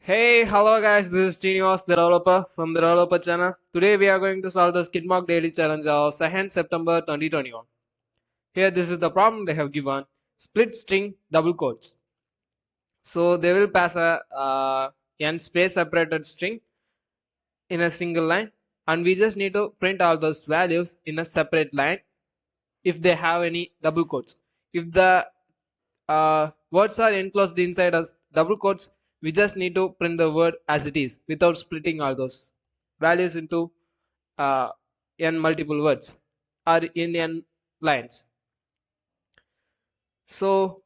Hey, hello guys, this is SRINIVAStheDEVELOPER developer from the developer channel. Today we are going to solve the SKIDMARK daily challenge of 2nd September 2021. Here this is the problem they have given. Split string double quotes. So they will pass a n space separated string in a single line and we just need to print all those values in a separate line if they have any double quotes. If the words are enclosed inside as double quotes, we just need to print the word as it is without splitting all those values into uh, n multiple words or in n lines. So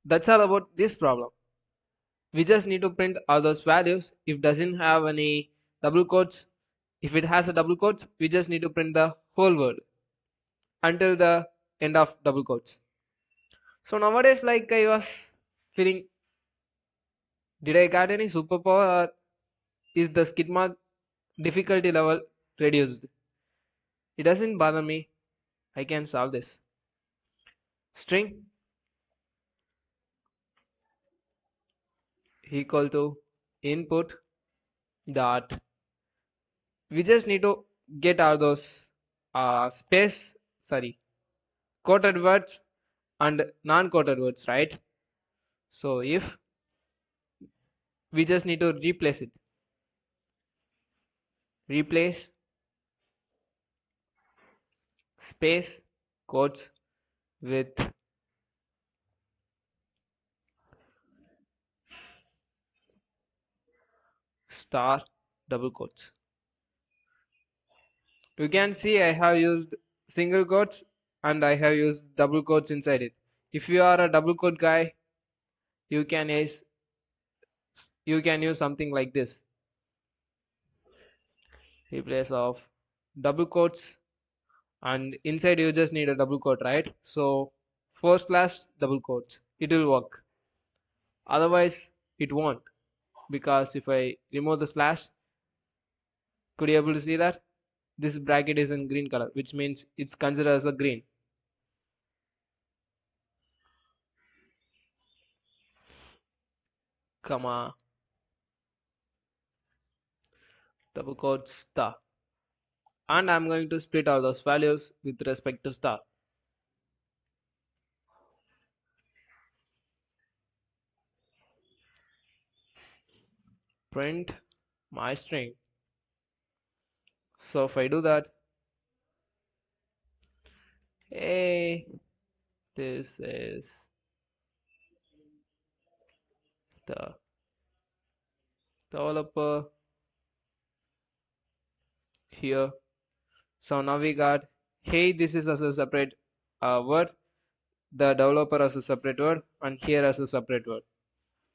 that's all about this problem. We just need to print all those values. If it doesn't have any double quotes, if it has a double quotes, we just need to print the whole word until the end of double quotes. So nowadays, like I was feeling, did I got any superpower or is the SKIDMARK difficulty level reduced? It doesn't bother me. I can solve this. String equal to input dot. We just need to get all those quoted words and non-quoted words, right? So if we just need to replace it, replace space quotes with star double quotes. You can see I have used single quotes and I have used double quotes inside it. If you are a double quote guy, you can use something like this. Replace of double quotes and inside you just need a double quote, right? So / double quotes, it will work. Otherwise it won't, because if I remove the slash, could you able to see that this bracket is in green color, which means it's considered as a green. Comma double quotes star, and I'm going to split all those values with respect to star. Print my string. So if I do that, hey, this is the developer here. So now we got, hey, this is as a separate word, the developer as a separate word, and here as a separate word.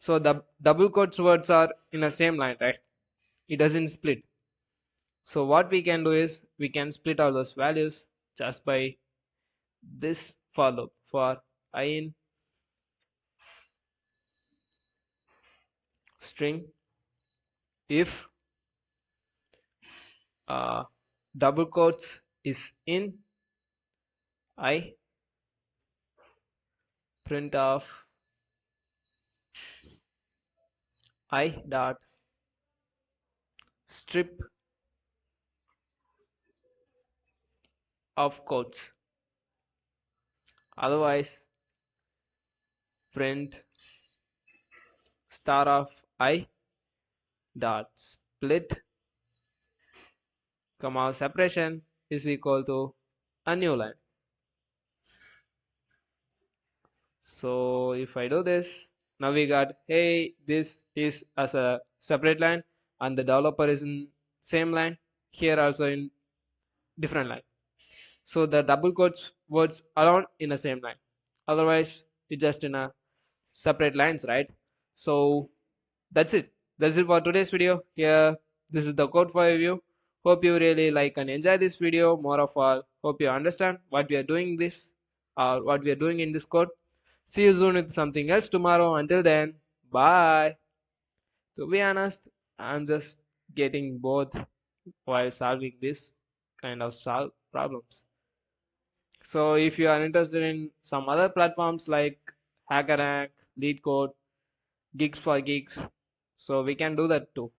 So the double quotes words are in the same line, right? It doesn't split. So what we can do is we can split all those values just by this for loop. For I in string, if double quotes is in I, print of I dot strip of quotes. Otherwise print star of I dot split comma separation is equal to a new line. So if I do this, now we got, hey, this is as a separate line and the developer is in same line, here also in different line. So the double quotes words around in the same line, otherwise it's just in a separate lines, right? So that's it for today's video. Here, this is the code for review. Hope you really like and enjoy this video. More of all, hope you understand what we are doing this or what we are doing in this code. See you soon with something else tomorrow. Until then, bye. To be honest, I'm just getting bored while solving this kind of problems. So if you are interested in some other platforms like HackerRank, LeetCode, Gigs for Geeks, So we can do that too.